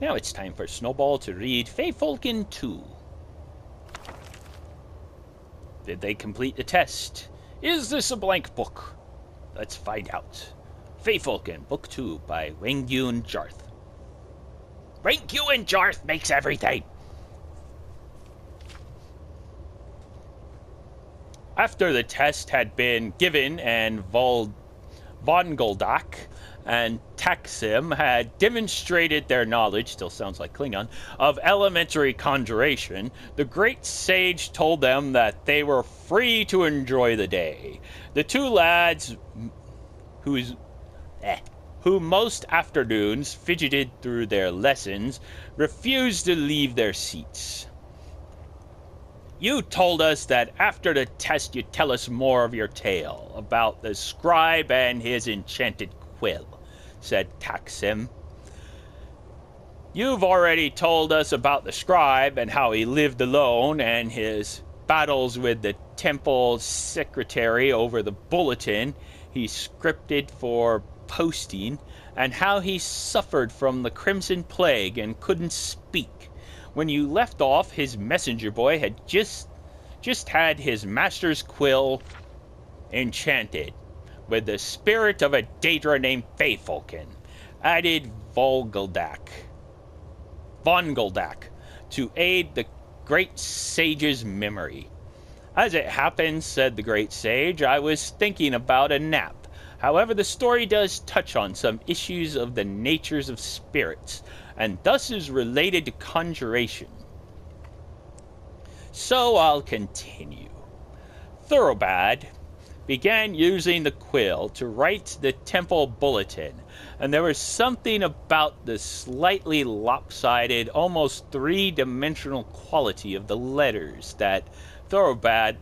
Now it's time for Snowball to read FEYFOLKEN 2. Did they complete the test? Is this a blank book? Let's find out. FEYFOLKEN, Book 2 by Wengyun Jarth. Wengyun Jarth makes everything! After the test had been given and Vongoldak and Taksim had demonstrated their knowledge, still sounds like Klingon, of elementary conjuration, the great sage told them that they were free to enjoy the day. The two lads, who most afternoons fidgeted through their lessons, refused to leave their seats. You told us that after the test you'd tell us more of your tale, about the scribe and his enchanted quill, said Taksim. You've already told us about the scribe and how he lived alone and his battles with the temple secretary over the bulletin he scripted for posting, and how he suffered from the crimson plague and couldn't speak. When you left off, his messenger boy had just had his master's quill enchanted with the spirit of a Daedra named FEYFOLKEN, added Vongoldak, to aid the great sage's memory. As it happens, said the great sage, I was thinking about a nap. However, the story does touch on some issues of the natures of spirits, and thus is related to conjuration. So I'll continue. Thorobad began using the quill to write the temple bulletin, and there was something about the slightly lopsided, almost three-dimensional quality of the letters that Thorobad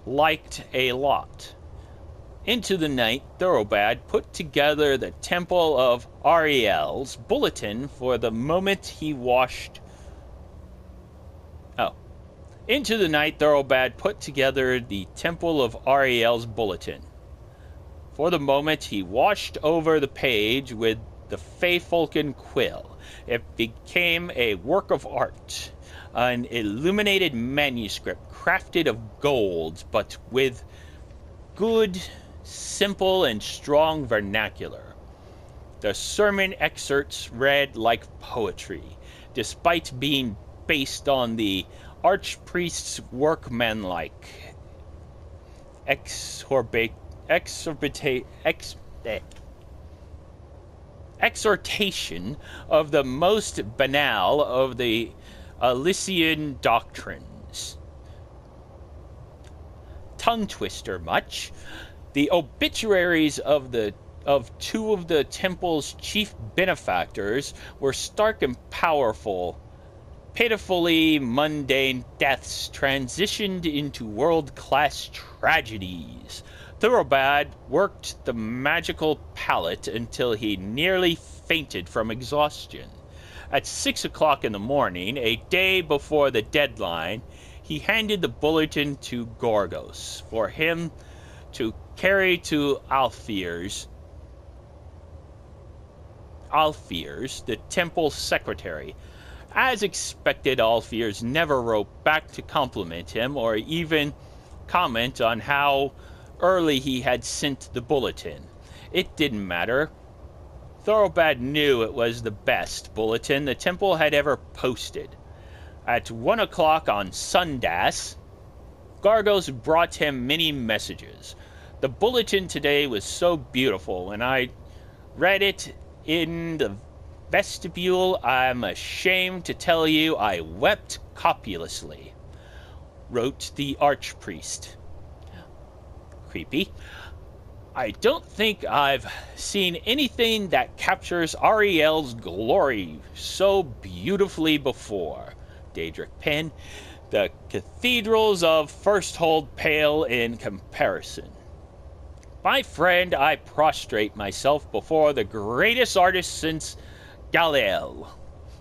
liked a lot. Into the night, Thorobad put together the Temple of Ariel's bulletin for the moment he washed... Into the night, Thorobad put together the Temple of Ariel's bulletin. For the moment he washed over the page with the FEYFOLKEN quill. It became a work of art, an illuminated manuscript crafted of gold, but with good, simple, and strong vernacular. The sermon excerpts read like poetry, despite being based on the archpriest's workmanlike exhortation of the most banal of the Elysian doctrines. Tongue twister much. The obituaries of two of the temple's chief benefactors were stark and powerful. Pitifully mundane deaths transitioned into world-class tragedies. Thorobad worked the magical palette until he nearly fainted from exhaustion. At 6 o'clock in the morning, a day before the deadline, he handed the bulletin to Gorgos for him to carry to Alfiers, the temple secretary. As expected, Alfiers never wrote back to compliment him or even comment on how early he had sent the bulletin. It didn't matter. Thorobad knew it was the best bulletin the temple had ever posted. At 1 o'clock on Sundas, Gorgos brought him many messages. The bulletin today was so beautiful, and I read it in the vestibule. I'm ashamed to tell you I wept copiously, wrote the archpriest. Creepy. I don't think I've seen anything that captures Ariel's glory so beautifully before. Daedric pen. The cathedrals of first hold pale in comparison. My friend, I prostrate myself before the greatest artist since Galileo.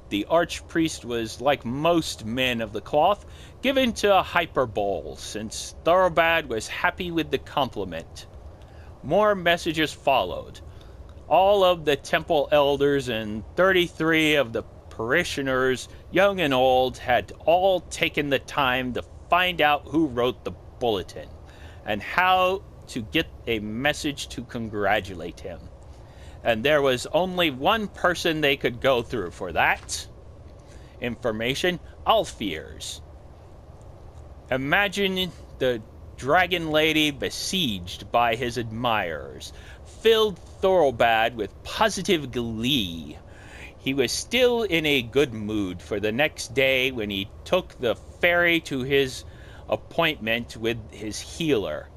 The archpriest was, like most men of the cloth, given to hyperbole, since Thorobad was happy with the compliment. More messages followed. All of the temple elders and 33 of the parishioners, young and old, had all taken the time to find out who wrote the bulletin and how to get a message to congratulate him. And there was only one person they could go through for that information: Alfiers. Imagine the dragon lady besieged by his admirers, filled Thorobad with positive glee. He was still in a good mood for the next day when he took the ferry to his appointment with his healer.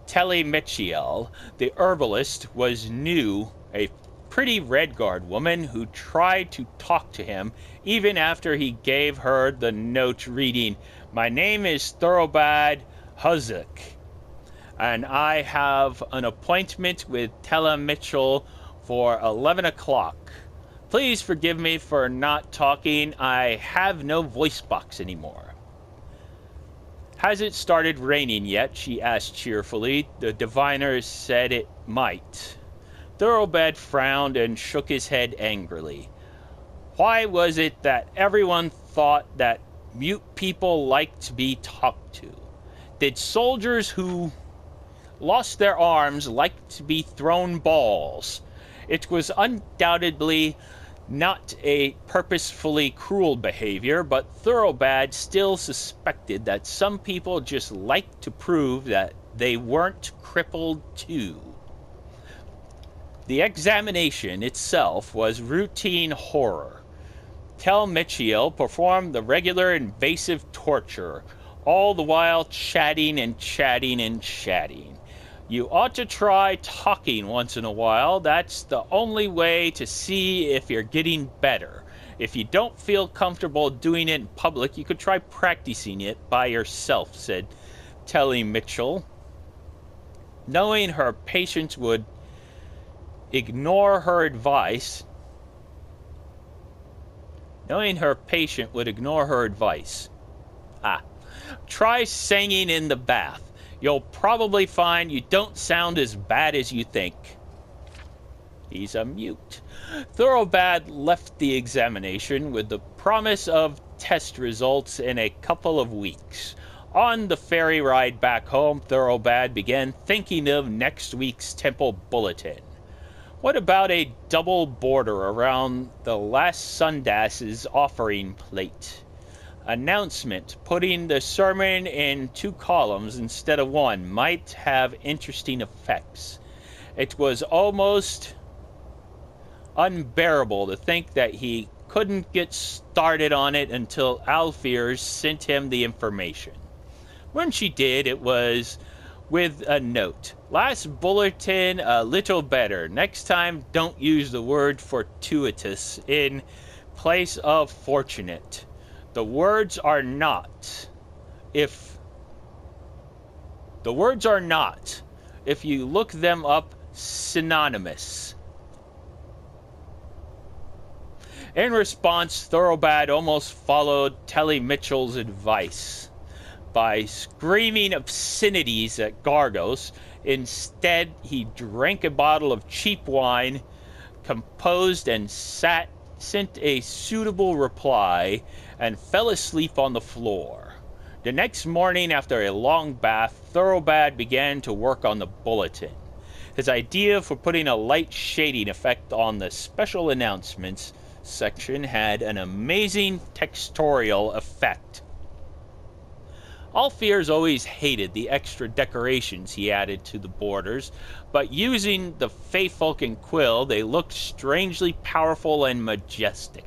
Telemichiel, the herbalist, was new, a pretty Redguard woman who tried to talk to him even after he gave her the note reading, "My name is Thorobad Huzuk, and I have an appointment with Telemichiel for 11 o'clock. Please forgive me for not talking. I have no voice box anymore." "Has it started raining yet?" she asked cheerfully. The diviner said it might. Thorobad frowned and shook his head angrily. Why was it that everyone thought that mute people liked to be talked to? Did soldiers who lost their arms like to be thrown balls? It was undoubtedly not a purposefully cruel behavior, but Thorobad still suspected that some people just liked to prove that they weren't crippled too. The examination itself was routine horror. Telemichiel performed the regular invasive torture, all the while chatting and chatting and chatting. You ought to try talking once in a while. That's the only way to see if you're getting better. If you don't feel comfortable doing it in public, you could try practicing it by yourself, said Telemichiel. Knowing her patient would ignore her advice, try singing in the bath. You'll probably find you don't sound as bad as you think. He's a mute. Thorobad left the examination with the promise of test results in a couple of weeks. On the ferry ride back home, Thorobad began thinking of next week's temple bulletin. What about a double border around the last Sundas's offering plate? Announcement, putting the sermon in 2 columns instead of 1, might have interesting effects. It was almost unbearable to think that he couldn't get started on it until Alfiers sent him the information. When she did, it was with a note. Last bulletin a little better. Next time, don't use the word fortuitous in place of fortunate. The words are not. If you look them up, synonymous. In response, Thorobad almost followed Telemichiel's advice by screaming obscenities at Gargos. Instead, he drank a bottle of cheap wine, composed and sent a suitable reply, and fell asleep on the floor. The next morning, after a long bath, Thorobad began to work on the bulletin. His idea for putting a light shading effect on the special announcements section had an amazing textorial effect. Alfiers always hated the extra decorations he added to the borders, but using the FEYFOLKEN quill, they looked strangely powerful and majestic.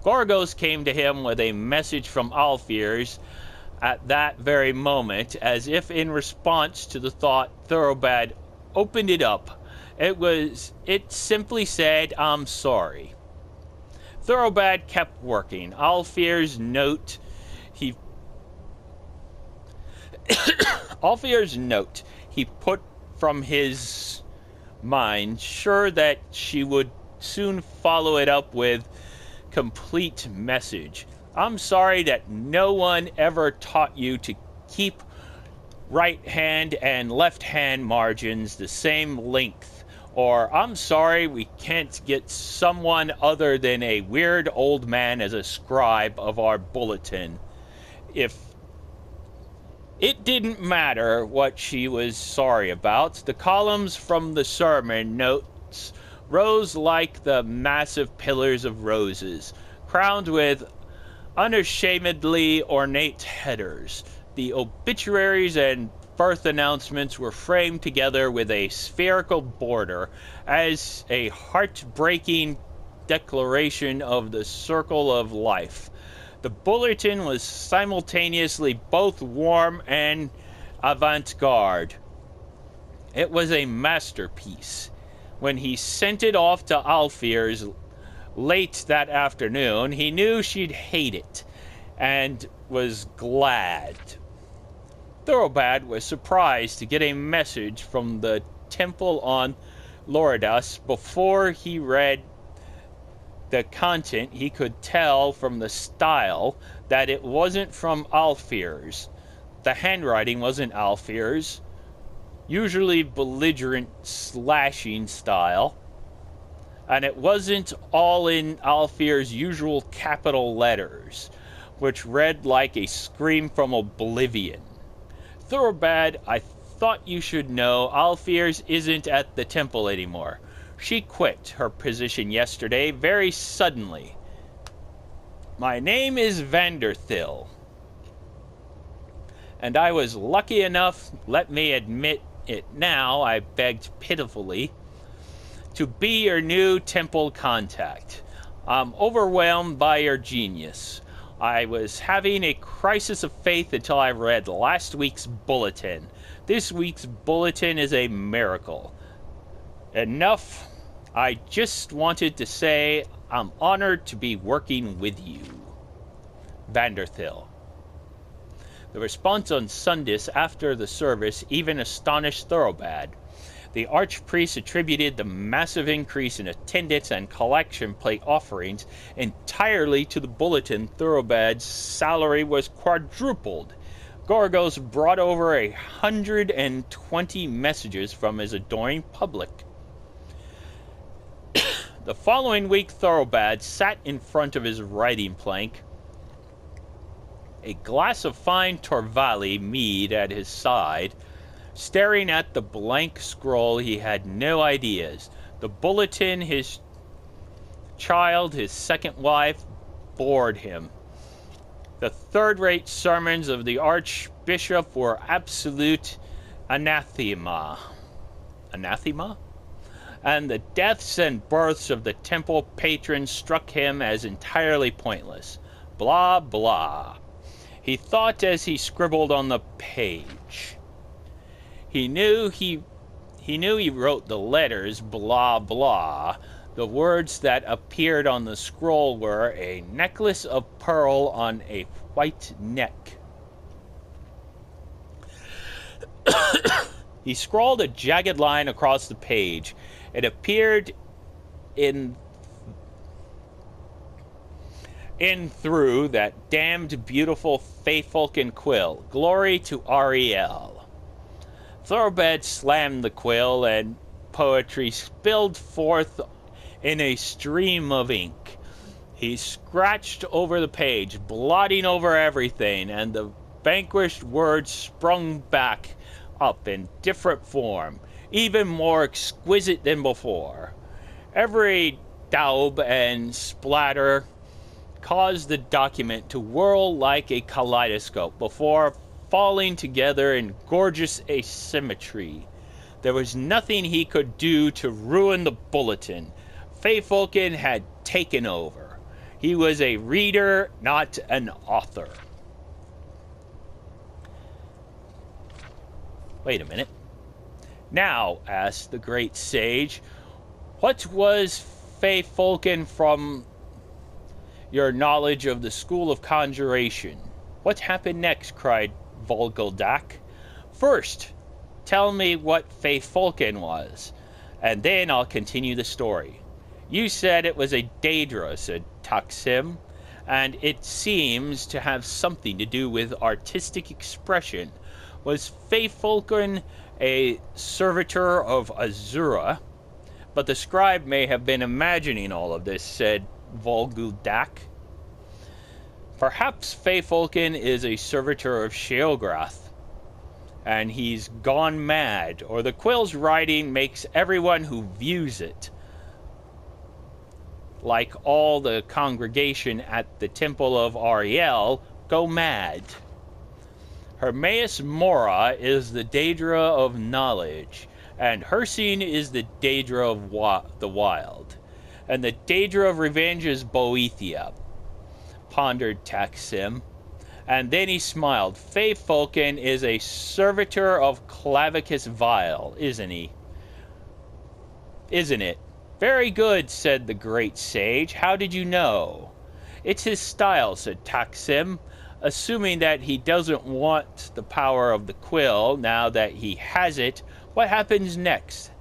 Gargos came to him with a message from Alfiers at that very moment, as if in response to the thought. Thorobad opened it up. It simply said, "I'm sorry." Thorobad kept working. Alfiers' note he put from his mind, sure that she would soon follow it up with complete message. "I'm sorry that no one ever taught you to keep right hand and left hand margins the same length, Or, I'm sorry, we can't get someone other than a weird old man as a scribe of our bulletin. If it didn't matter what she was sorry about, the columns from the sermon notes rose like the massive pillars of roses, crowned with unashamedly ornate headers. The obituaries and birth announcements were framed together with a spherical border as a heartbreaking declaration of the circle of life. The bulletin was simultaneously both warm and avant-garde. It was a masterpiece. When he sent it off to Alfear's late that afternoon, he knew she'd hate it, and was glad. Thoroughbad was surprised to get a message from the temple on Loredas. Before he read the content, he could tell from the style that it wasn't from Alfear's. The handwriting wasn't Alfear's, usually belligerent slashing style, and it wasn't all in Alfear's usual capital letters, which read like a scream from oblivion. Thoroughbad, I thought you should know, Alfear's isn't at the temple anymore. She quit her position yesterday very suddenly. My name is Vanderthill, and I was lucky enough, let me admit it now, I begged pitifully, to be your new temple contact. I'm overwhelmed by your genius. I was having a crisis of faith until I read last week's bulletin. This week's bulletin is a miracle. Enough. I just wanted to say I'm honored to be working with you. Vanderthill. The response on Sundays after the service even astonished Thoroughbad. The archpriest attributed the massive increase in attendance and collection plate offerings entirely to the bulletin. Thoroughbad's salary was quadrupled. Gorgos brought over 120 messages from his adoring public. The following week, Thoroughbad sat in front of his writing plank, a glass of fine Torvali mead at his side. Staring at the blank scroll, he had no ideas. The bulletin, his child, his second wife, bored him. The third-rate sermons of the Archbishop were absolute anathema. Anathema? And the deaths and births of the temple patrons struck him as entirely pointless. Blah, blah. He thought as he scribbled on the page. He knew he wrote the letters blah blah. The words that appeared on the scroll were a necklace of pearl on a white neck. He scrawled a jagged line across the page. It appeared in through that damned beautiful FEYFOLKEN quill. Glory to Ariel. Thoroughbad slammed the quill, and poetry spilled forth in a stream of ink. He scratched over the page, blotting over everything, and the vanquished words sprung back up in different form, even more exquisite than before. Every daub and splatter caused the document to whirl like a kaleidoscope before falling together in gorgeous asymmetry. There was nothing he could do to ruin the bulletin. FEYFOLKEN had taken over. He was a reader, not an author. Wait a minute. Now, asked the great sage, what was FEYFOLKEN from your knowledge of the school of conjuration? What happened next? Cried Volgoldak. First, tell me what FEYFOLKEN was, and then I'll continue the story. You said it was a Daedra, said Taksim, and it seems to have something to do with artistic expression. Was FEYFOLKEN a servitor of Azura? But the scribe may have been imagining all of this, said Volguldak. Perhaps FEYFOLKEN is a servitor of Sheograth, and he's gone mad, or the quill's writing makes everyone who views it, like all the congregation at the Temple of Ariel, go mad. Hermaeus Mora is the Daedra of knowledge, and Hircine is the Daedra of the wild, and the Daedra of revenge is Boethia, pondered Taksim, and then he smiled. FEYFOLKEN is a servitor of Clavicus Vile, isn't he? Isn't it? Very good, said the great sage. How did you know? It's his style, said Taksim, assuming that he doesn't want the power of the quill. Now that he has it, what happens next?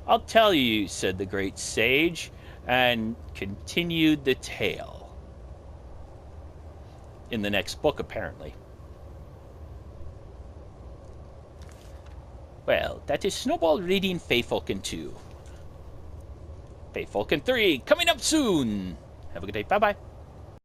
I'll tell you, said the great sage, and continued the tale. In the next book, apparently. Well, that is Snowball reading FEYFOLKEN 2. FEYFOLKEN 3, coming up soon! Have a good day. Bye-bye.